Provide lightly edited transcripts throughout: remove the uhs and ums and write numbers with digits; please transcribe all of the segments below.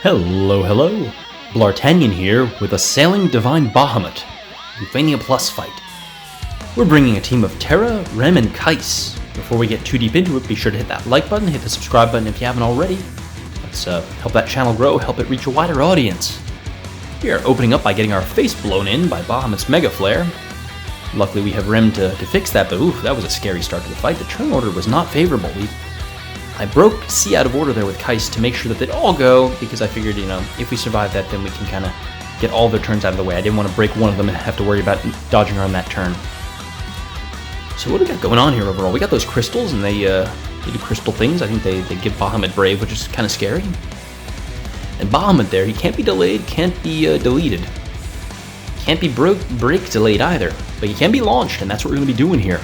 Hello, hello. Bl'Artagnan here with a Sailing Divine Bahamut, Lufenia Plus fight. We're bringing a team of Terra, Rem, and Kais. Before we get too deep into it, be sure to hit that like button, hit the subscribe button if you haven't already. Let's help that channel grow, help it reach a wider audience. We are opening up by getting our face blown in by Bahamut's Mega Flare. Luckily we have Rem to fix that, but oof, that was a scary start to the fight. The turn order was not favorable. I broke C out of order there with Kais to make sure that they'd all go, because I figured, if we survive that, then we can kind of get all their turns out of the way. I didn't want to break one of them and have to worry about dodging around that turn. So what do we got going on here overall? We got those crystals, and they do crystal things. I think they give Bahamut Brave, which is kind of scary. And Bahamut there, he can't be delayed, can't be deleted. Can't be break delayed either, but he can be launched, and that's what we're going to be doing here.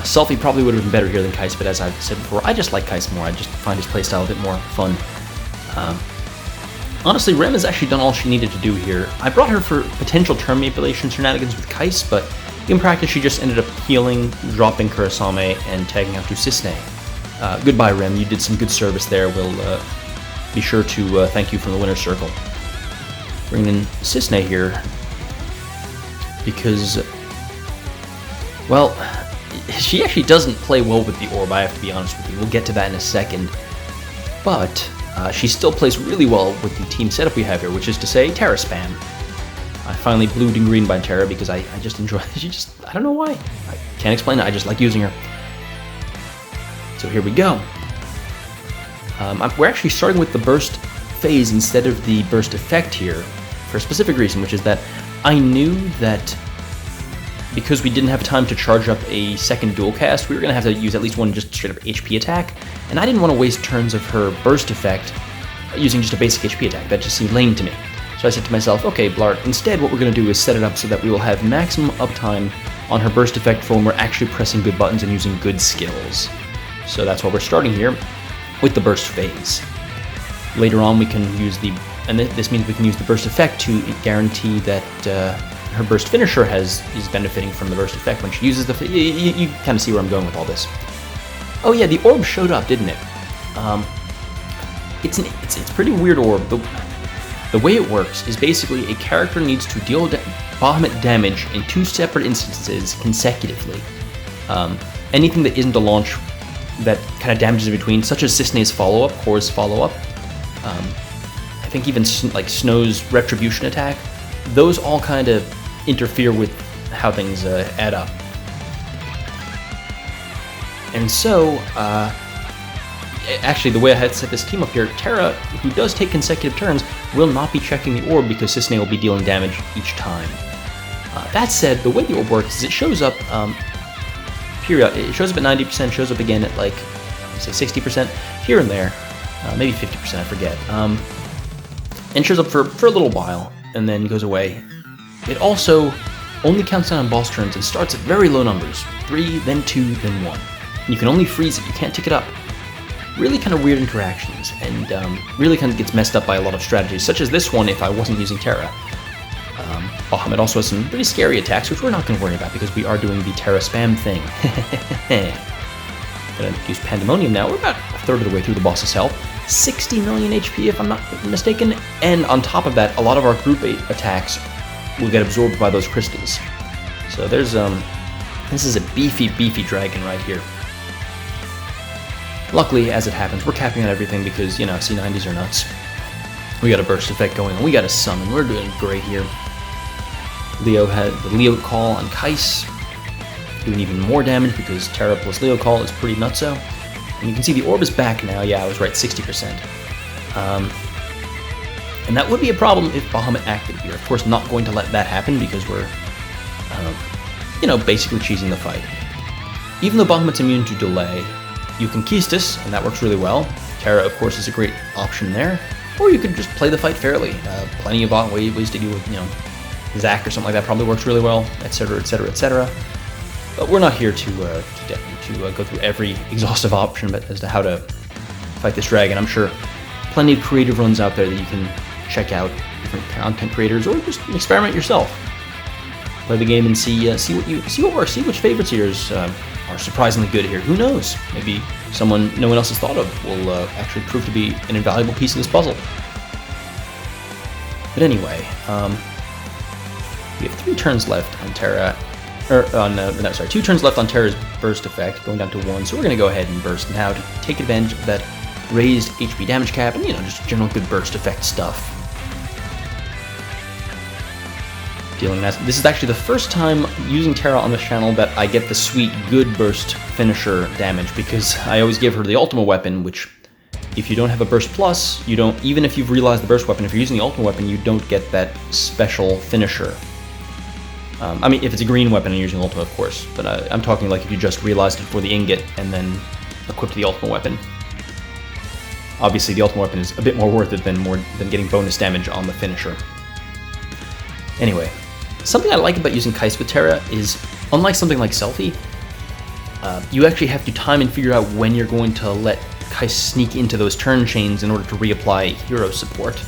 Selfie probably would have been better here than Kais, but as I've said before, I just like Kais more. I just find his playstyle a bit more fun. Honestly, Rem has actually done all she needed to do here. I brought her for potential turn manipulation shenanigans with Kais, but in practice she just ended up healing, dropping Kurasame, and tagging out to Cisne. Goodbye, Rem. You did some good service there. We'll be sure to thank you from the winner's circle. Bringing in Cisne here because, well, she actually doesn't play well with the orb, I have to be honest with you. We'll get to that in a second. But she still plays really well with the team setup we have here, which is to say, Terra spam. I finally blued and green by Terra because I just enjoy it. I don't know why. I can't explain it, I just like using her. So here we go. We're actually starting with the burst phase instead of the burst effect here for a specific reason, which is that I knew that because we didn't have time to charge up a second dual cast, we were going to have to use at least one just straight up HP attack, and I didn't want to waste turns of her burst effect using just a basic HP attack. That just seemed lame to me. So I said to myself, okay, Bl'Art, instead what we're going to do is set it up so that we will have maximum uptime on her burst effect for when we're actually pressing good buttons and using good skills. So that's why we're starting here with the burst phase. Later on we can use this means we can use the burst effect to guarantee that her burst finisher is benefiting from the burst effect when she uses the... You kind of see where I'm going with all this. Oh yeah, the orb showed up, didn't it? It's a pretty weird orb. The way it works is basically a character needs to deal Bahamut damage in 2 separate instances consecutively. Anything that isn't a launch that kind of damages in between, such as Cisne's follow-up, Core's follow-up, I think even like Snow's retribution attack, those all kind of interfere with how things add up. And so, actually the way I had set this team up here, Terra, who does take consecutive turns, will not be checking the orb because Cisne will be dealing damage each time. That said, the way the orb works is it shows up, it shows up at 90%, shows up again at like, say 60%, here and there, maybe 50%, I forget, and shows up for a little while, and then goes away. It also only counts down on boss turns and starts at very low numbers, 3, then 2, then 1. You can only freeze it, you can't tick it up. Really kind of weird interactions, and really kind of gets messed up by a lot of strategies, such as this one if I wasn't using Terra. Bahamut also has some pretty scary attacks, which we're not going to worry about because we are doing the Terra spam thing. Gonna use Pandemonium now. We're about a third of the way through the boss's health. 60 million HP if I'm not mistaken, and on top of that, a lot of our group 8 attacks will get absorbed by those crystals. So there's this is a beefy dragon right here. Luckily, as it happens, we're capping on everything because, C90s are nuts. We got a burst effect going on, we got a summon, we're doing great here. Leo had the Leo call on Kais, doing even more damage because Terra plus Leo call is pretty nutso. And you can see the orb is back now. Yeah, I was right, 60%. And that would be a problem if Bahamut acted. We are, of course, not going to let that happen because we're, basically cheesing the fight. Even though Bahamut's immune to delay, you can Keystis, and that works really well. Terra, of course, is a great option there. Or you could just play the fight fairly. Plenty of ways to deal with, Zac or something like that probably works really well, etc., etc., etc. But we're not here to go through every exhaustive option as to how to fight this dragon. I'm sure plenty of creative runs out there that you can check out, different content creators, or just experiment yourself. Play the game and see what works, see which favorites of yours are surprisingly good here. Who knows? Maybe someone no one else has thought of will actually prove to be an invaluable piece of this puzzle. But anyway, we have 3 turns left on Terra, no, sorry, 2 turns left on Terra's burst effect, going down to 1, so we're going to go ahead and burst now to take advantage of that raised HP damage cap and, just general good burst effect stuff. Dealing that. This is actually the first time using Terra on this channel that I get the sweet good burst finisher damage, because I always give her the ultimate weapon, which if you don't have a burst plus, you don't, even if you've realized the burst weapon, if you're using the ultimate weapon, you don't get that special finisher. I mean, if it's a green weapon and you're using ultimate, of course, but I'm talking like if you just realized it for the ingot and then equipped the ultimate weapon. Obviously, the ultimate weapon is a bit more worth it than getting bonus damage on the finisher. Anyway, something I like about using Kais with Terra is, unlike something like Selfie, you actually have to time and figure out when you're going to let Kais sneak into those turn chains in order to reapply hero support.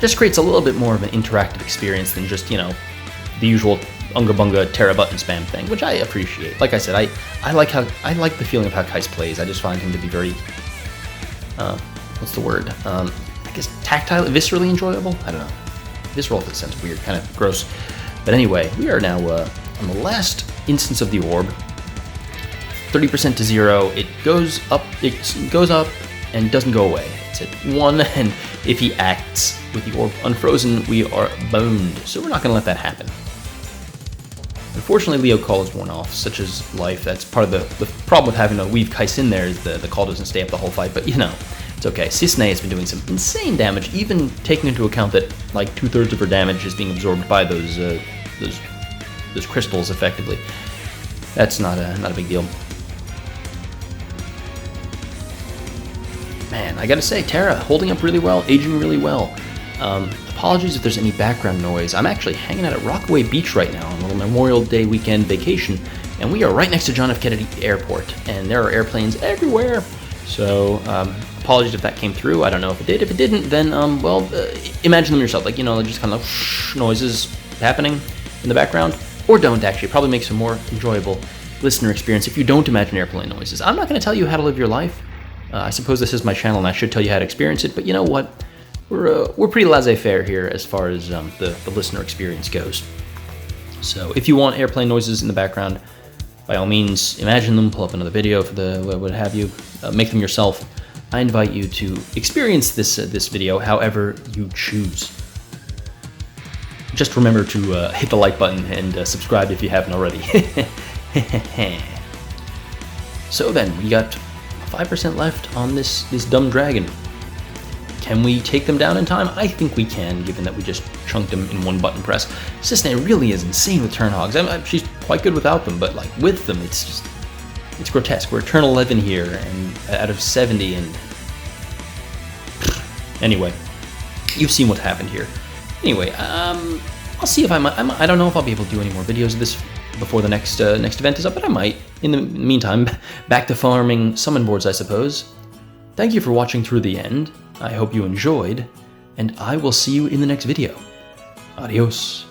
Just creates a little bit more of an interactive experience than just, the usual Unga Bunga Terra button spam thing, which I appreciate. Like I said, I like the feeling of how Kais plays. I just find him to be very, what's the word? I guess tactile, viscerally enjoyable? I don't know. Visceral sounds weird, kind of gross. But anyway, we are now on the last instance of the orb. 30% to 0. It goes up and doesn't go away. It's at 1, and if he acts with the orb unfrozen, we are boned. So we're not going to let that happen. Unfortunately, Leo Call is worn off, such as life. That's part of the problem with having to weave Kais in there, is the call doesn't stay up the whole fight, but it's okay. Cisne has been doing some insane damage, even taking into account that like 2/3 of her damage is being absorbed by those crystals effectively. That's not a big deal. Man, I gotta say, Terra holding up really well, aging really well. Apologies if there's any background noise. I'm actually hanging out at Rockaway Beach right now on a little Memorial Day weekend vacation, and we are right next to John F. Kennedy Airport, and there are airplanes everywhere. So, apologies if that came through. I don't know if it did. If it didn't, then, imagine them yourself. Like, just kind of noises happening in the background. Or don't, actually. It probably makes a more enjoyable listener experience if you don't imagine airplane noises. I'm not going to tell you how to live your life. I suppose this is my channel, and I should tell you how to experience it. But you know what? We're pretty laissez-faire here as far as the listener experience goes. So if you want airplane noises in the background, by all means, imagine them, pull up another video for the what have you, make them yourself. I invite you to experience this video however you choose. Just remember to hit the like button and subscribe if you haven't already. So then, we got 5% left on this dumb dragon. Can we take them down in time? I think we can, given that we just chunked them in one button press. Cisne really is insane with turn hogs. She's quite good without them, but like with them, it's grotesque. We're turn 11 here, and out of 70, and anyway, you've seen what happened here. Anyway, I'll see if I don't know if I'll be able to do any more videos of this before the next event is up, but I might. In the meantime, back to farming summon boards, I suppose. Thank you for watching through the end. I hope you enjoyed, and I will see you in the next video. Adios.